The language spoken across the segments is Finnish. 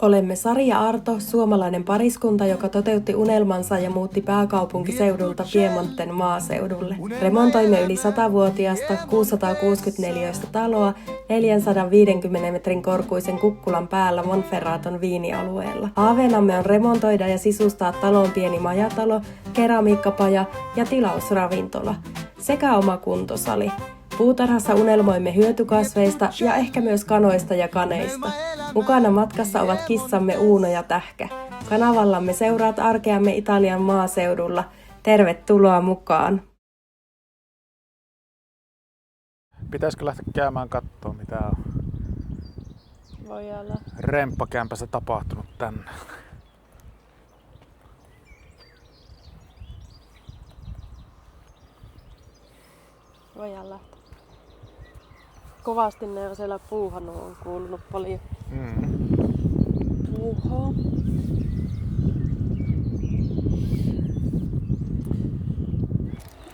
Olemme Sari ja Arto, suomalainen pariskunta, joka toteutti unelmansa ja muutti pääkaupunkiseudulta Piemonten maaseudulle. Remontoimme yli 100-vuotiaasta 664 taloa 450 metrin korkuisen kukkulan päällä Monferraton viinialueella. Haaveenamme on remontoida ja sisustaa talon pieni majatalo, keramiikkapaja ja tilausravintola sekä oma kuntosali. Puutarhassa unelmoimme hyötykasveista ja ehkä myös kanoista ja kaneista. Mukana matkassa ovat kissamme Uuno ja Tähkä. Kanavallamme seuraat arkeamme Italian maaseudulla. Tervetuloa mukaan! Pitäisikö lähteä käymään katsoa, mitä on Voi olla. remppakämpässä tapahtunut tänne? Voidaan lähteä. Kovasti ne on siellä puuhannut, on kuulunut paljon puuhaa.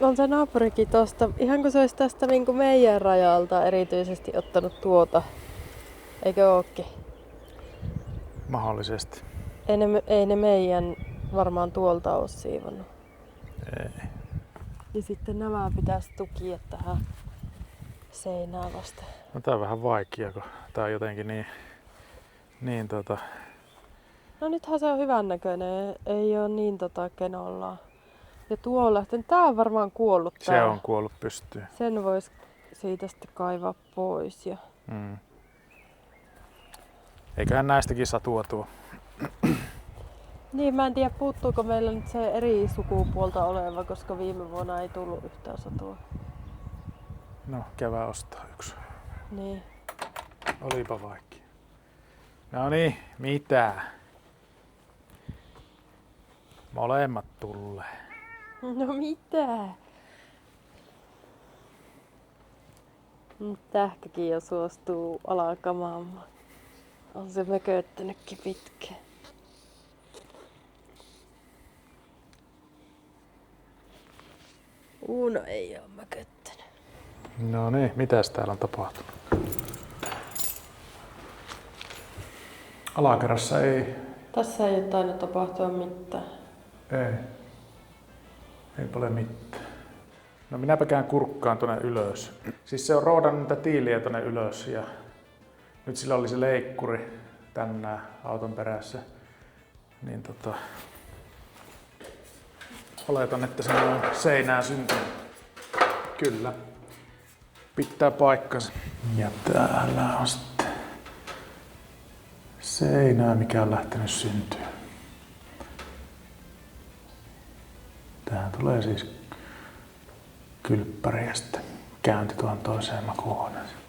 On se naapurikin tosta, ihan kun se olisi tästä niin kuin meidän rajalta erityisesti ottanut tuota. Eikö ookin? Mahdollisesti. Ei ne meidän varmaan tuolta ole siivonnut. Ei. Ja sitten nämä pitäisi tukia tähän seinään vasta. No tää on vähän vaikea, kun tää on jotenkin niin No nythän se on hyvän näköinen, ei oo niin kenollaa. Ja tuo on lähtenyt, tää on varmaan kuollut tää. se on kuollut pystyyn. Sen vois siitä sitten kaivaa pois. Ja... Eiköhän näistäkin saa tuotua. Niin, mä en tiedä puuttuuko meillä nyt se eri sukupuolta oleva, koska viime vuonna ei tullut yhtään satua. No, käydään ostaa yksi. Niin. Olipa vaikea. No niin, mitä? Molemmat tulee. No mitä? Tähkäkin jo suostuu alkamaan. On se mököttänytkin pitkään. Uuno ei oo mököttänyt. No niin, mitäs täällä on tapahtunut? Alakerrassa ei. Tässä ei oo tainnut tapahtua mitään. Ei paljon mitään. No minäpä käyn kurkkaan tuonne ylös. Siis se on roodannut niitä tiiliä tuonne ylös ja nyt sillä oli se leikkuri tänään auton perässä. Niin oletan, että se on seinään syntynyt. Kyllä. Pitää paikkansa. Ja täällä on sitten seinää, mikä on lähtenyt syntyä. Tähän tulee siis kylppäri ja sitten käynti tuohon toiseen makuuhuoneeseen.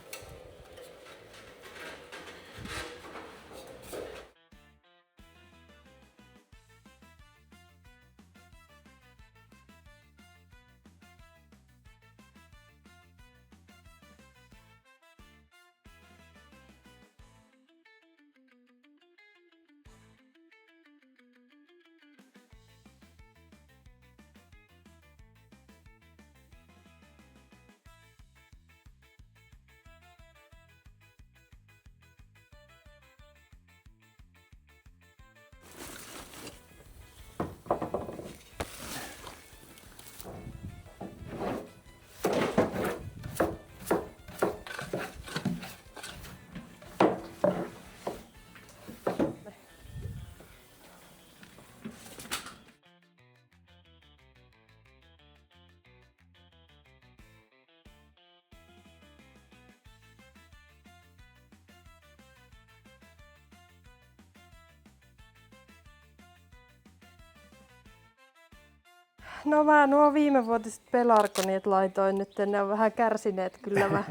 No mä nuo viimevuotiset pelarkonit laitoin nyt, ne on vähän kärsineet kyllä.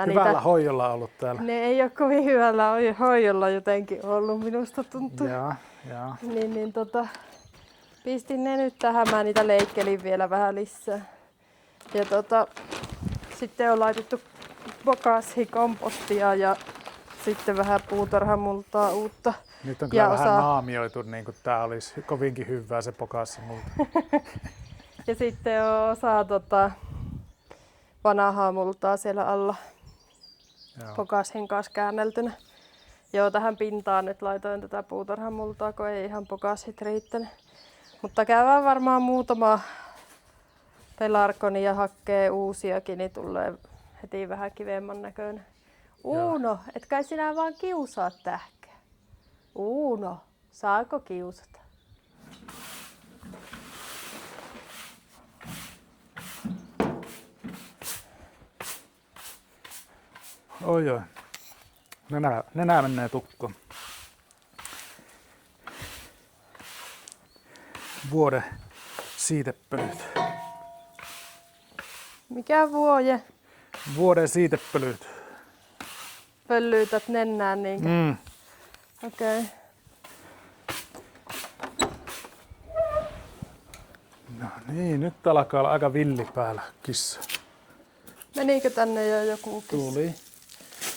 Hyvällä hoidolla ollut täällä. Ne ei ole kovin hyvällä hoidolla jotenkin ollut, minusta tuntuu. Jaa. Niin, pistin ne nyt tähän, mä niitä leikkelin vielä vähän lisää. Ja sitten on laitettu bokassikompostia ja sitten vähän puutarhamultaa uutta. Nyt on kyllä vähän naamioitu, niin kuin tää olisi kovinkin hyvää se bokassimulta. Ja sitten on osa vanhaa multaa siellä alla. Pokashin kanssa käänneltynä. Joo, tähän pintaan nyt laitoin tätä puutarhan multaa, kun ei ihan pokasit riittänyt. Mutta käydään varmaan muutama pelarkoni ja hakkee uusiakin, niin tulee heti vähän kivemman näköinen. Uuno, et kai sinä vaan kiusaa tähkää. Uuno, saako kiusata? Oi oi. Nenä menee tukkoon. Vuoden siitepölyt. Mikä vuoje? Vuoden siitepölyt. Pöllyytät nennään niinkö? Okei. Okay. No niin, nyt alkaa olla aika villi päällä kissa. Menikö tänne jo joku kissa? Tuli.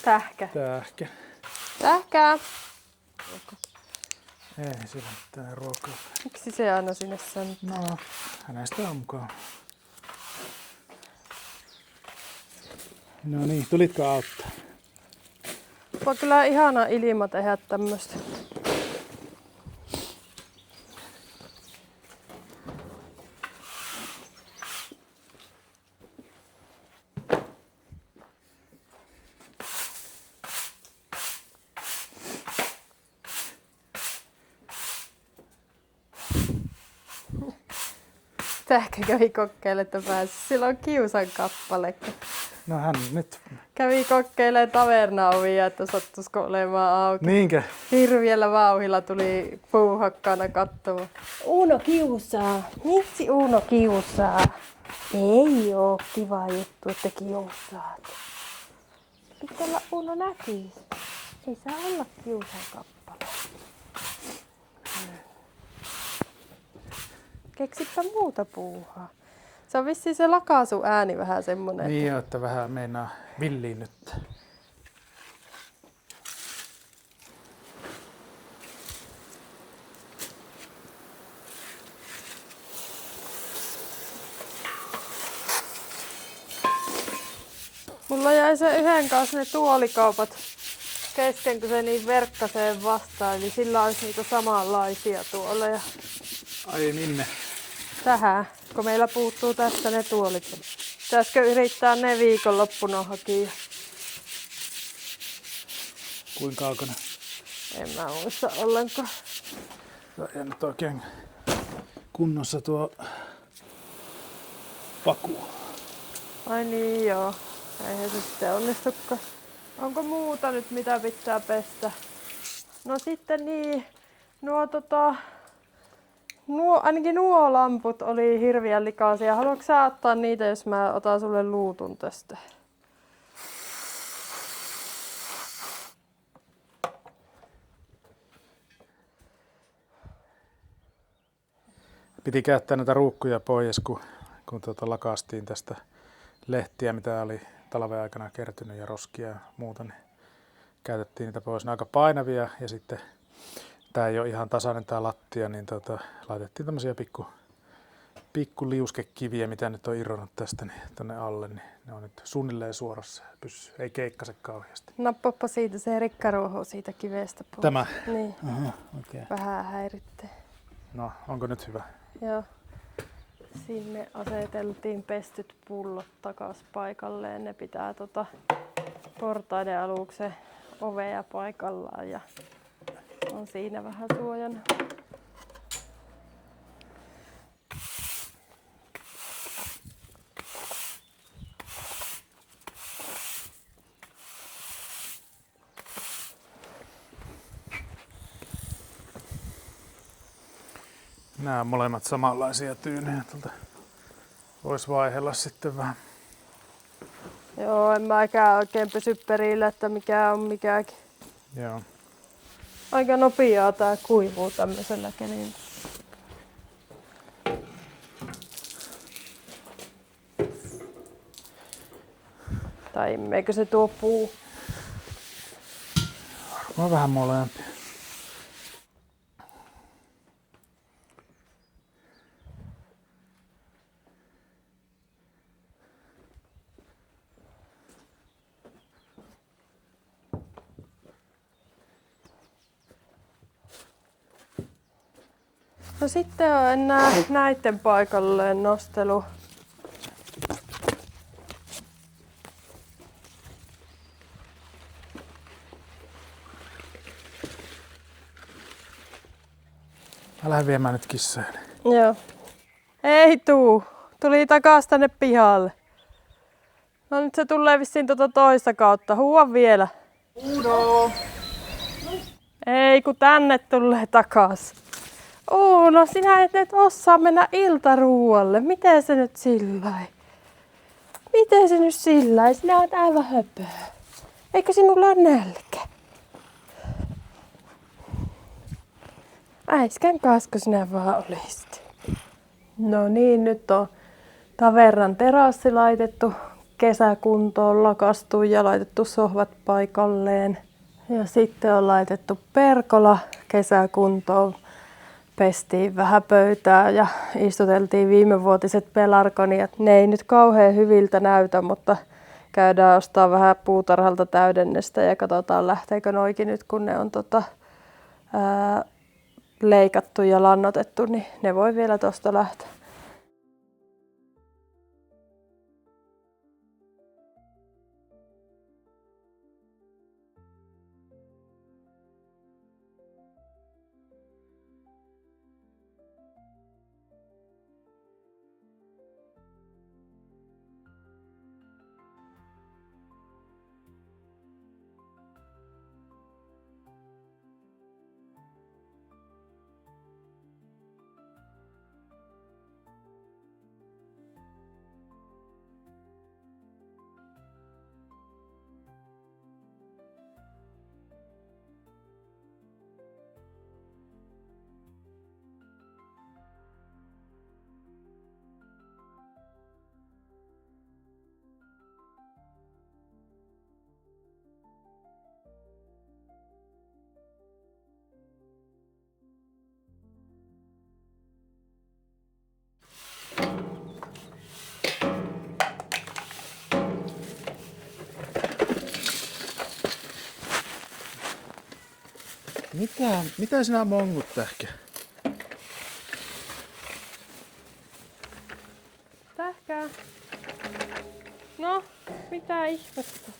Tähkä. Tähkä. Tähkää! Ei sillä mitään ruokaa. Miksi se aina sinne sänttää? No, hänestä on mukaan. No niin, tulitko auttaa? On kyllä ihana ilma tehdä tämmöstä. Tähkä kävi kokeilemaan, että pääsi. Sillä on kiusan kappale. No hän nyt. Kävi kokeilemaan tavernaovia, että sattuisiko olemaan auki. Niinkö? Hirviellä vauhilla tuli puuhakkaana katsomaan. Uuno kiusaa. Miksi Uuno kiusaa? Ei oo kiva juttu, että kiusaat. Pitää olla Uuno näkis. Ei saa olla kiusan kappale. Keksipä muuta puuhaa. Se on vissiin se lakaisu ääni vähän semmonen. Niin, että vähän meinaa villiin nyt. Mulla jäi se yhden kanssa ne tuolikaupat kesken, kun se niin verkkaseen vastaan. Eli sillä olisi niitä samanlaisia tuoleja. Ai minne? Tähän, kun meillä puuttuu tästä ne tuolit. Pitäisikö yrittää ne viikonloppuna hakia? Kuinka kaukana? En mä muista ollenkaan. Ei nyt oikein kunnossa tuo paku. Ai niin joo, eihän se sitten onnistukaan. Onko muuta nyt mitä pitää pestä? No sitten niin, ainakin nuo lamput oli hirveän likaisia. Haluatko sä ottaa niitä, jos mä otan sulle luutun tästä? Piti käyttää näitä ruukkuja pois, kun lakaistiin tästä lehtiä, mitä oli talven aikana kertynyt ja roskia ja muuta. Niin käytettiin niitä pois. Ne aika painavia ja sitten tää ei ole ihan tasainen tää lattia, niin laitettiin tämmöisiä pikku liuskekiviä, mitä nyt on irronnut tästä niin tonne alle. Niin ne on nyt suunnilleen suorassa. Ei keikkase kauheasti. Nappappa siitä se rikkaruoho siitä kivestä pois. Tämä? Niin. Aha, okei. Vähän häiritsee. No, onko nyt hyvä? Joo. Sinne aseteltiin pestyt pullot takas paikalleen. Ne pitää portaiden aluksen ovea paikallaan ja on siinä vähän suojana. Nämä on molemmat samanlaisia tyynejä. Voisi vaihella sitten vähän. Joo, en mäkään oikein pysy perillä, että mikä on mikäkin. Joo. Aika nopeaa tää kuivuu tämmöisellä kelillä. Tai immeekö se tuo puu? Varmaan vähän molempia. No sitten on enää näiden paikalleen nostelu. Mä lähden viemään nyt kissoja. Joo. Ei tuu. Tuli takas tänne pihalle. No nyt se tulee vissiin tuota toista kautta. Huua vielä. Uno! Ei kun tänne tulee takas. No sinä et osaa mennä iltaruualle. Miten se nyt silläin? Miten se nyt silläin? Sinä oot aivan höpö. Eikö sinulla ole nälkä? Äiskän kasko sinä vaan olisit. No niin, nyt on tavernan terassi laitettu kesäkuntoon, lakastu ja laitettu sohvat paikalleen. Ja sitten on laitettu pergola kesäkuntoon. Pestiin vähän pöytää ja istuteltiin viimevuotiset pelargoniat. Ne ei nyt kauhean hyviltä näytä, mutta käydään ostaa vähän puutarhalta täydennestä ja katsotaan lähteekö noikin nyt, kun ne on leikattu ja lannotettu, niin ne voi vielä tosta lähteä. Mitä sinä mongut tähkä? Tähkää. No, mitä ihmettä?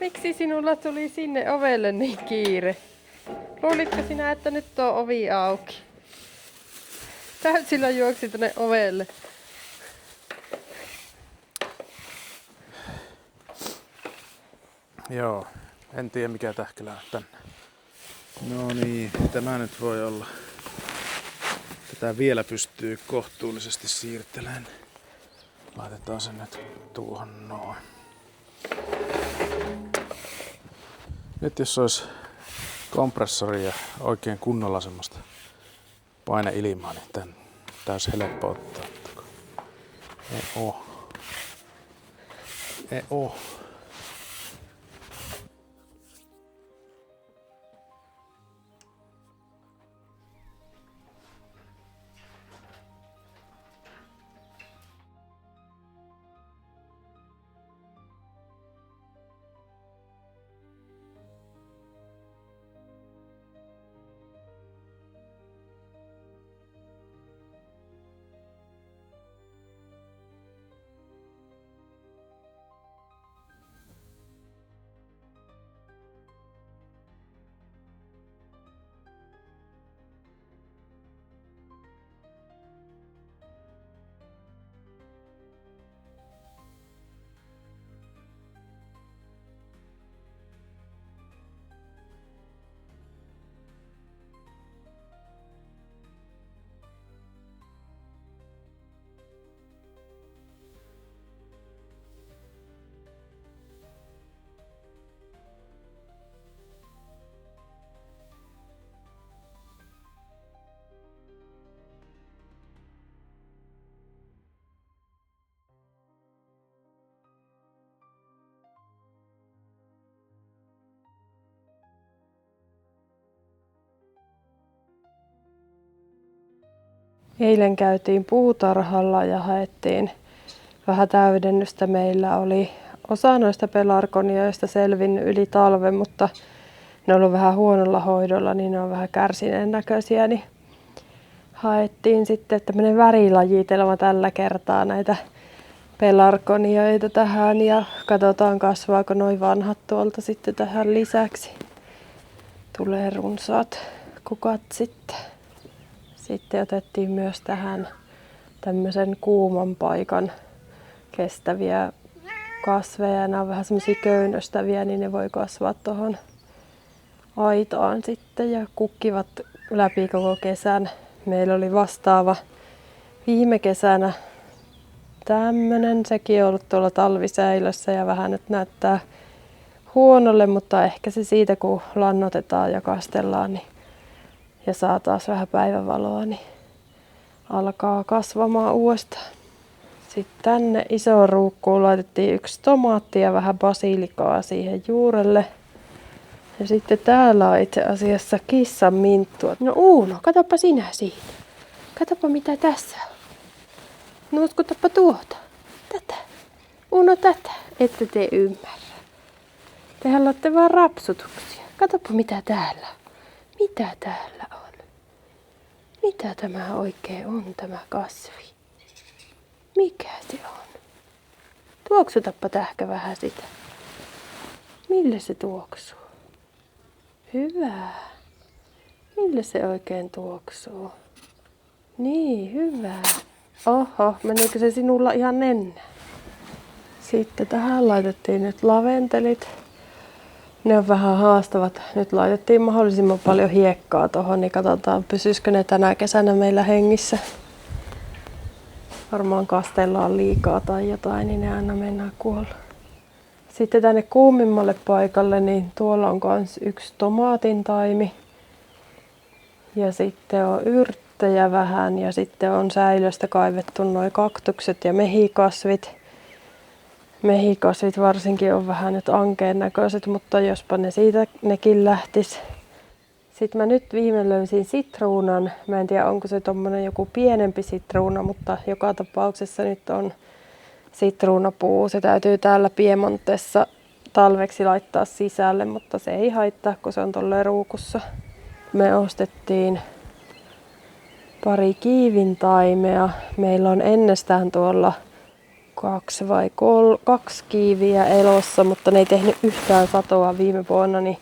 Miksi sinulla tuli sinne ovelle niin kiire? Luulitko sinä, että nyt on ovi auki? Täysillä juoksi tänne ovelle. Joo, en tiedä mikä tähkälä on tänne. No niin, tämä nyt voi olla. Tätä vielä pystyy kohtuullisesti siirtelemään. Laitetaan sen nyt tuohon noin. Nyt jos olisi kompressori ja oikein kunnolla semmoista paineilmaa, niin tän olisi helppo ottaa. Ei oo. Ei oo. Eilen käytiin puutarhalla ja haettiin vähän täydennystä. Meillä oli osa noista pelargonioista selvinnyt yli talven, mutta ne on ollut vähän huonolla hoidolla, niin ne on vähän kärsineen näköisiä, niin haettiin sitten tämmöinen värilajitelma tällä kertaa näitä pelargonioita tähän ja katsotaan kasvaako noi vanhat tuolta sitten tähän lisäksi. Tulee runsaat kukat sitten. Sitten otettiin myös tähän tämmöisen kuuman paikan kestäviä kasveja. Nämä on vähän semmoisia köynnöstäviä, niin ne voi kasvaa tuohon aitaan sitten ja kukkivat läpi koko kesän. Meillä oli vastaava viime kesänä tämmönen. Sekin on ollut tuolla talvisäilössä ja vähän nyt näyttää huonolle, mutta ehkä se siitä kun lannotetaan ja kastellaan niin, ja saa taas vähän päivävaloa, niin alkaa kasvamaan uudestaan. Sitten tänne isoon ruukkuun laitettiin 1 tomaatti ja vähän basilikaa siihen juurelle. Ja sitten täällä on itse asiassa kissan minttua. No Uuno, katsoppa sinä siitä. Katsoppa mitä tässä on. No uskotapa tuota. Tätä. Uuno tätä. Ette te ymmärrä. Tehän olette vaan rapsutuksia. Katsoppa mitä täällä on. Mitä täällä on? Mitä tämä oikein on tämä kasvi? Mikä se on? Tuoksutappa tähkä vähän sitä. Mille se tuoksuu? Hyvä. Mille se oikein tuoksuu? Niin, hyvä. Oho, menikö se sinulla ihan nennään? Sitten tähän laitettiin nyt laventelit. Ne on vähän haastavat. Nyt laitettiin mahdollisimman paljon hiekkaa tuohon, niin katsotaan pysyisikö ne tänä kesänä meillä hengissä. Varmaan kastellaan liikaa tai jotain, niin ne aina mennään kuolla. Sitten tänne kuumimmalle paikalle, niin tuolla on myös 1 tomaatin taimi. Ja sitten on yrttejä vähän ja sitten on säilöstä kaivettu nuo kaktukset ja mehikasvit. Mehikasvit varsinkin on vähän nyt ankeen näköiset, mutta jospa ne siitä nekin lähtis. Sitten mä nyt viime löysin sitruunan. Mä en tiedä onko se tommonen joku pienempi sitruuna, mutta joka tapauksessa nyt on sitruunapuu. Se täytyy täällä Piemontessa talveksi laittaa sisälle, mutta se ei haittaa, kun se on tolleen ruukussa. Me ostettiin pari kiivintaimea. Meillä on ennestään tuolla 2 kiiviä elossa, mutta ne ei tehnyt yhtään satoa viime vuonna, niin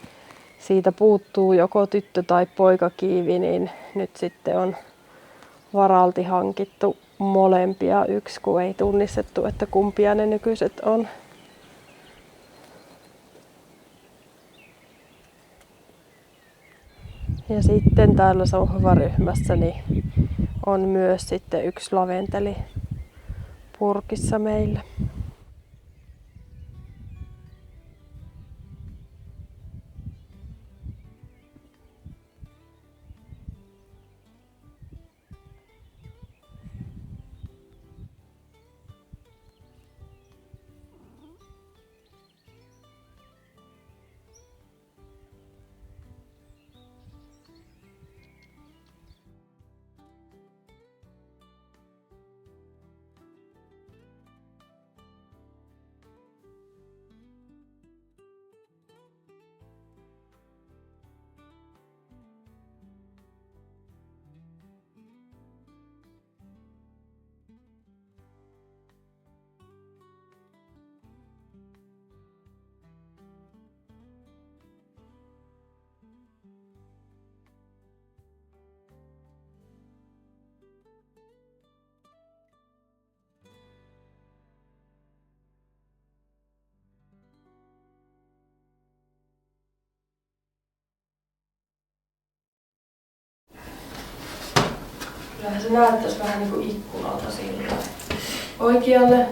siitä puuttuu joko tyttö- tai poikakiivi, niin nyt sitten on varalti hankittu molempia 1, kun ei tunnistettu, että kumpia ne nykyiset on. Ja sitten täällä sohvaryhmässä niin on myös sitten 1 laventeli purkissa meillä. Kyllähän se näyttäisi vähän niin kuin ikkunalta sillä. Oikealle.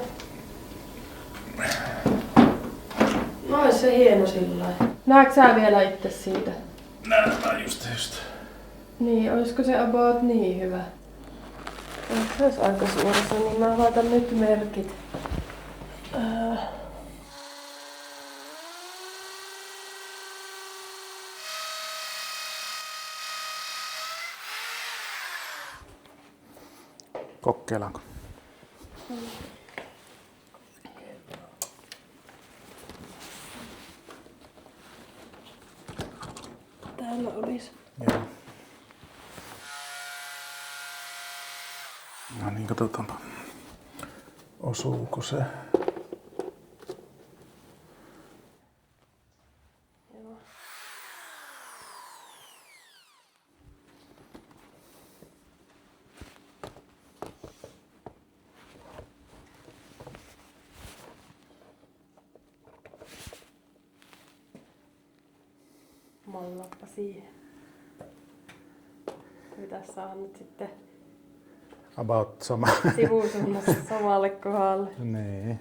No olisi se hieno sillä. Näetkö sä vielä itse siitä? Näytetään just. Niin, olisiko se about niin hyvä? Se olisi aika suorassa, niin mä laitan nyt merkit. Kokeillaanko? täällä olisi. Joo. No niin, katsotaanpa. Osuuko se? Joo. Mallappa siihen. Tässä on nyt sitten About sama. sivusuunnassa samalle kohdalle. Niin.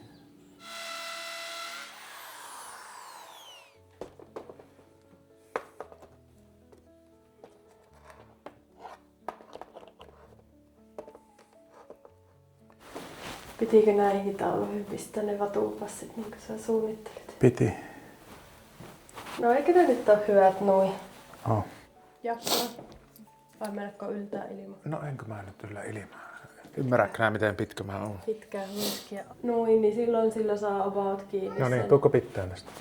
Pitikö näihin tauluihin pistää ne vatupassit, niin kuin sä suunnittelit? Piti. No eikö ne nyt ole hyvät noin? Oh. Jaksaa. Vai mennäkö yltää ilman? No enkö mä nyt yllä ilmaa? Ymmärrätkö nää miten pitkä mä oon? Pitkää huiskia. Noin, niin silloin sillä saa about kiinni. No niin, sen. tuoko pitää tästä?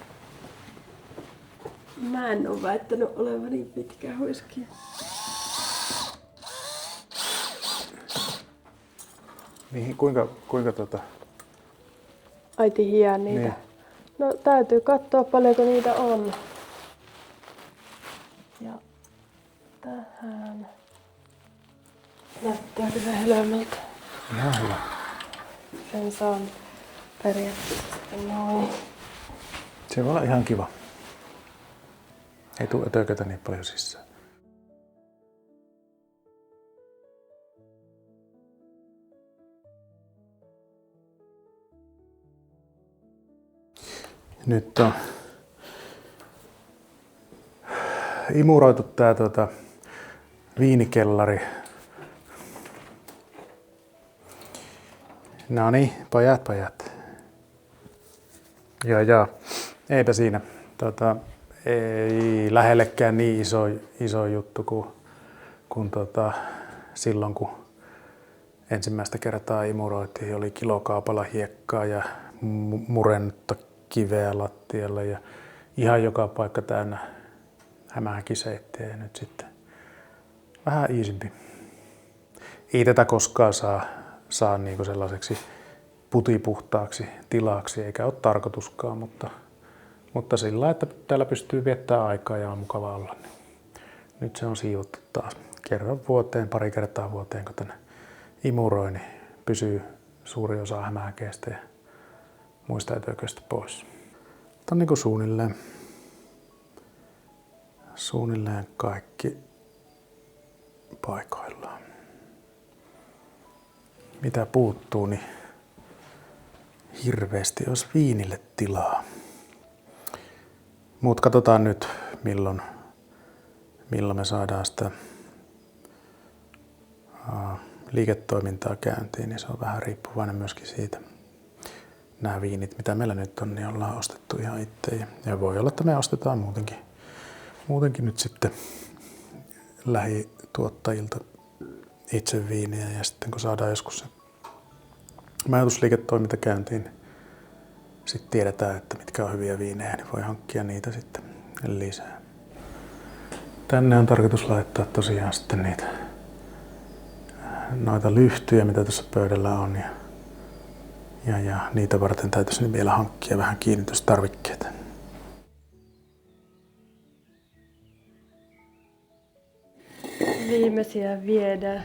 Mä en oo väittänyt olevani pitkää huiskia. Niin, kuinka Aiti hien niitä. Niin. No täytyy katsoa paljonko niitä on. Ja tähän. Näyttääkö se helmältä? ihan hyvä. Sen saan periaatteessa noin. Se voi olla ihan kiva. Ei tule ötökötä niin paljon sisään. Nyt on imuroitu tää viinikellari. No niin, pojat. Ja, eipä siinä. Ei lähellekään niin iso juttu kuin silloin, kun ensimmäistä kertaa imuroitiin. Oli kilokaupalla hiekkaa ja murennutta kiveä lattialle ja ihan joka paikka täynnä hämähäkiseittiä ja nyt sitten vähän iisimpi. Ei tätä koskaan saa niinku sellaiseksi putipuhtaaksi tilaksi, eikä ole tarkoituskaan, mutta sillä, että täällä pystyy viettämään aikaa ja on mukava olla. Niin nyt se on siivottu taas kerran vuoteen, pari kertaa vuoteen, kun tänne imuroi, niin pysyy suuri osa hämähäkeistä ja muista ötököistä pois. Tämä on niin kuin suunnilleen kaikki paikoillaan. Mitä puuttuu, niin hirveästi olisi viinille tilaa. Mut katsotaan nyt, milloin me saadaan sitä liiketoimintaa käyntiin, niin se on vähän riippuvainen myöskin siitä. Nämä viinit, mitä meillä nyt on, niin ollaan ostettu ihan itse. Ja voi olla, että me ostetaan muutenkin nyt sitten lähituottajilta itse viiniä. Ja sitten kun saadaan joskus se majoitusliiketoiminta käyntiin, sitten tiedetään, että mitkä on hyviä viinejä, niin voi hankkia niitä sitten lisää. Tänne on tarkoitus laittaa tosiaan sitten noita lyhtyjä, mitä tässä pöydällä on. Ja niitä varten täytyisi nyt vielä hankkia vähän kiinnitystarvikkeita. Viimeisiä viedään.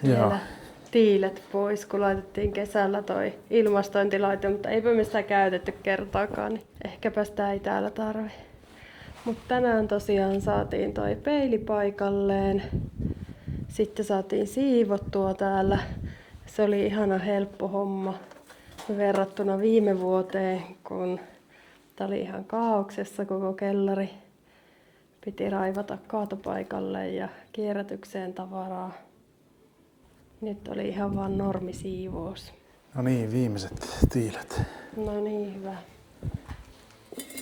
Vielä tiilet pois, kun laitettiin kesällä toi ilmastointilaite, mutta eipä me sitä käytetty kertaakaan, niin ehkäpä sitä ei täällä tarvi. Mutta tänään tosiaan saatiin toi peili paikalleen. Sitten saatiin siivottua täällä. Se oli ihana helppo homma verrattuna viime vuoteen, kun tää oli ihan kaauksessa koko kellari. Piti raivata kaatopaikalle ja kierrätykseen tavaraa. Nyt oli ihan vaan normisiivous. No niin, viimeiset tiilet. No niin, hyvä.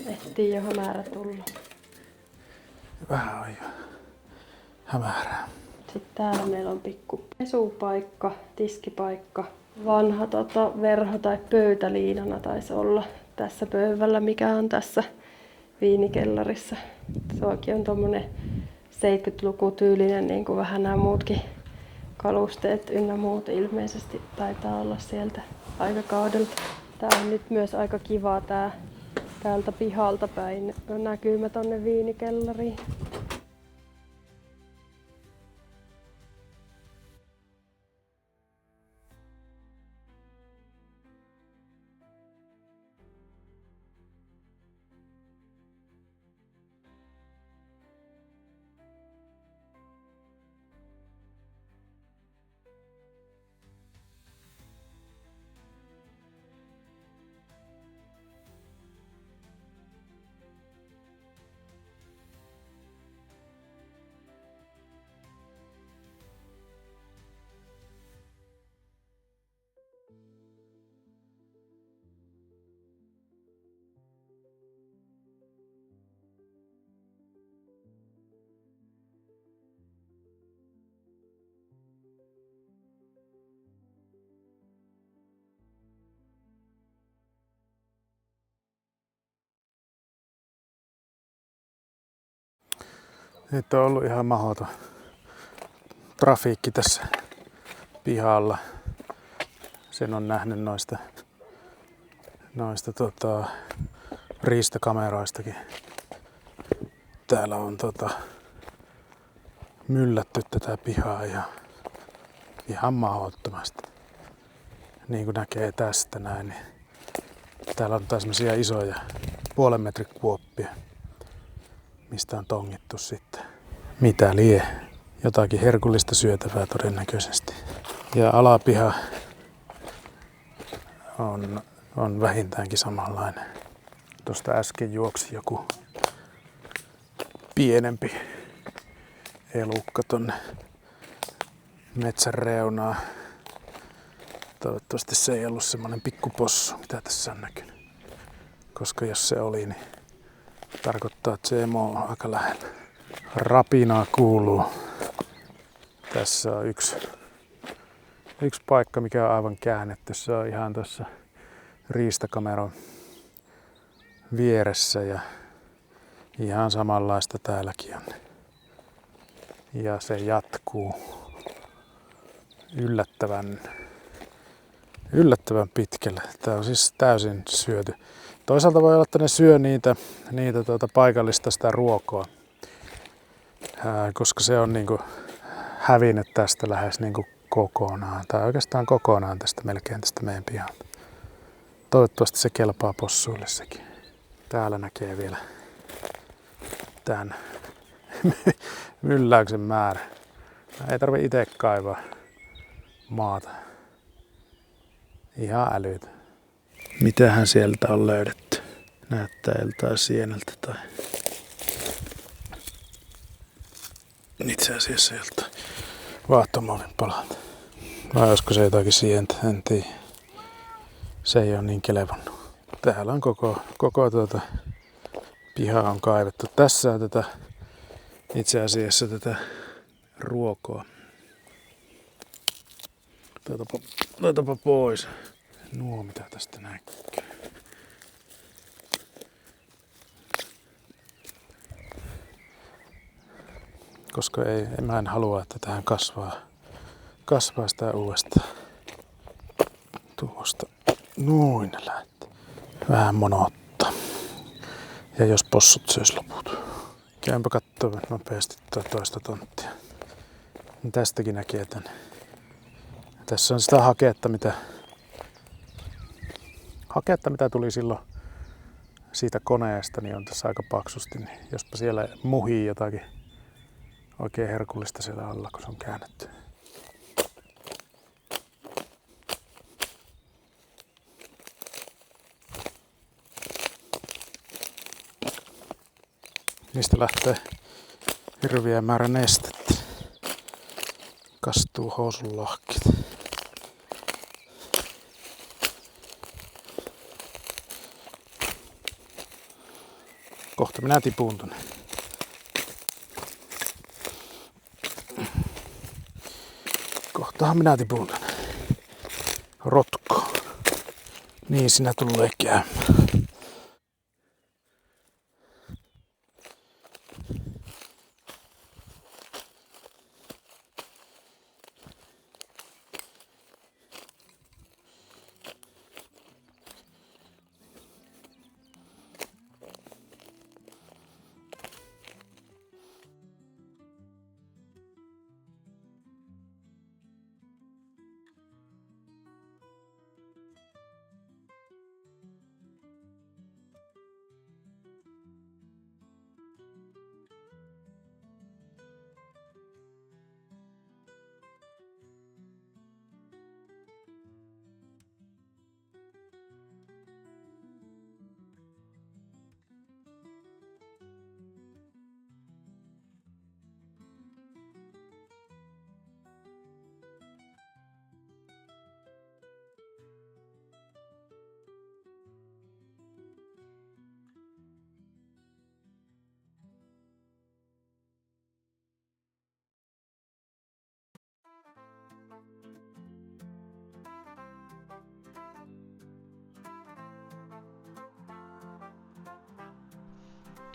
Ehtii jo hämärä tulla. Vähän on jo hämärää. Sitten täällä meillä on pikku pesupaikka, tiskipaikka. Vanha verho tai pöytäliinana taisi olla tässä pöydällä, mikä on tässä viinikellarissa. Tuokin on tommonen 70-lukutyylinen, niin kuin vähän nämä muutkin kalusteet ynnä muut ilmeisesti taitaa olla sieltä aikakaudelta. Tää on nyt myös aika kiva täältä pihalta päin näkymä tonne viinikellariin. Nyt on ollut ihan mahdoton trafiikki tässä pihalla. Sen on nähnyt noista riistakameroistakin. Täällä on myllätty tätä pihaa ja ihan mahdottomasti. Niin kuin näkee tästä näin, niin täällä on taas semmosia isoja 0,5 metrin kuoppia, mistä on tongittu sitten. Mitä lie? Jotakin herkullista syötävää todennäköisesti. Ja alapiha on vähintäänkin samanlainen. Tuosta äsken juoksi joku pienempi elukka tonne metsän reunaan. Toivottavasti se ei ollut semmonen pikkupossu, mitä tässä on näkynyt. Koska jos se oli, niin tarkoittaa, että se emo on aika lähellä. Rapinaa kuuluu. Tässä on yksi paikka, mikä on aivan käännetty. Se on ihan tuossa riistakameran vieressä ja ihan samanlaista täälläkin on. Ja se jatkuu yllättävän pitkälle. Tää on siis täysin syöty. Toisaalta voi olla, että ne syö niitä paikallista sitä ruokoa, koska se on niinku hävinnyt tästä lähes niinku kokonaan. Tai oikeastaan kokonaan melkein tästä meidän pihalta. Toivottavasti se kelpaa possuille sekin. Täällä näkee vielä tämän mylläyksen määrä. Ei tarvitse itse kaivaa maata. Ihan älytä. Mitähän sieltä on löydetty? Näyttää joltain sieneltä tai itse asiassa joltain vaahtomuovin palalta. Vai olisiko se jotakin sientä? En tiedä. Se ei ole niin kelevannut. Täällä on koko piha on kaivettu. Tässä on itse asiassa tätä ruokoa. Laitapa pois. Nuo mitä tästä näkyy. Koska mä en halua, että tähän kasvaa sitä uudestaan. Tuosta noin ne lähtee. Vähän monottaa. Ja jos possut syös loput. Käympä kattoo nopeasti toista tonttia. Tästäkin näkee tän. Tässä on sitä haketta, mitä tuli silloin siitä koneesta, niin on tässä aika paksusti. Niin jospa siellä muhii jotakin oikein herkullista siellä alla, kun se on käännetty. Niistä lähtee hirviä määrä nestettä. Kastuu housun lahkit. Kohta minä tipun tonne. Kohtahan minä tipun tonne. Rotko. Niin sinä tulee käymään.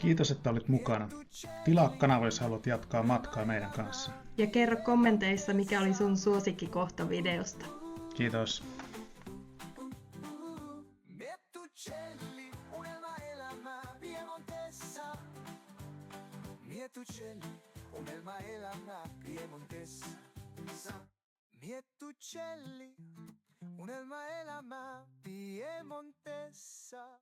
Kiitos, että olit mukana. Tilaa kanava, jos haluat jatkaa matkaa meidän kanssa. Ja kerro kommenteissa, mikä oli sun suosikkikohta videosta. Kiitos. Miettucelli, unelmaelämää Piemontessa. Miettucelli, unelmaelämää Piemontessa. Miettucelli, unelmaelämää Piemontessa.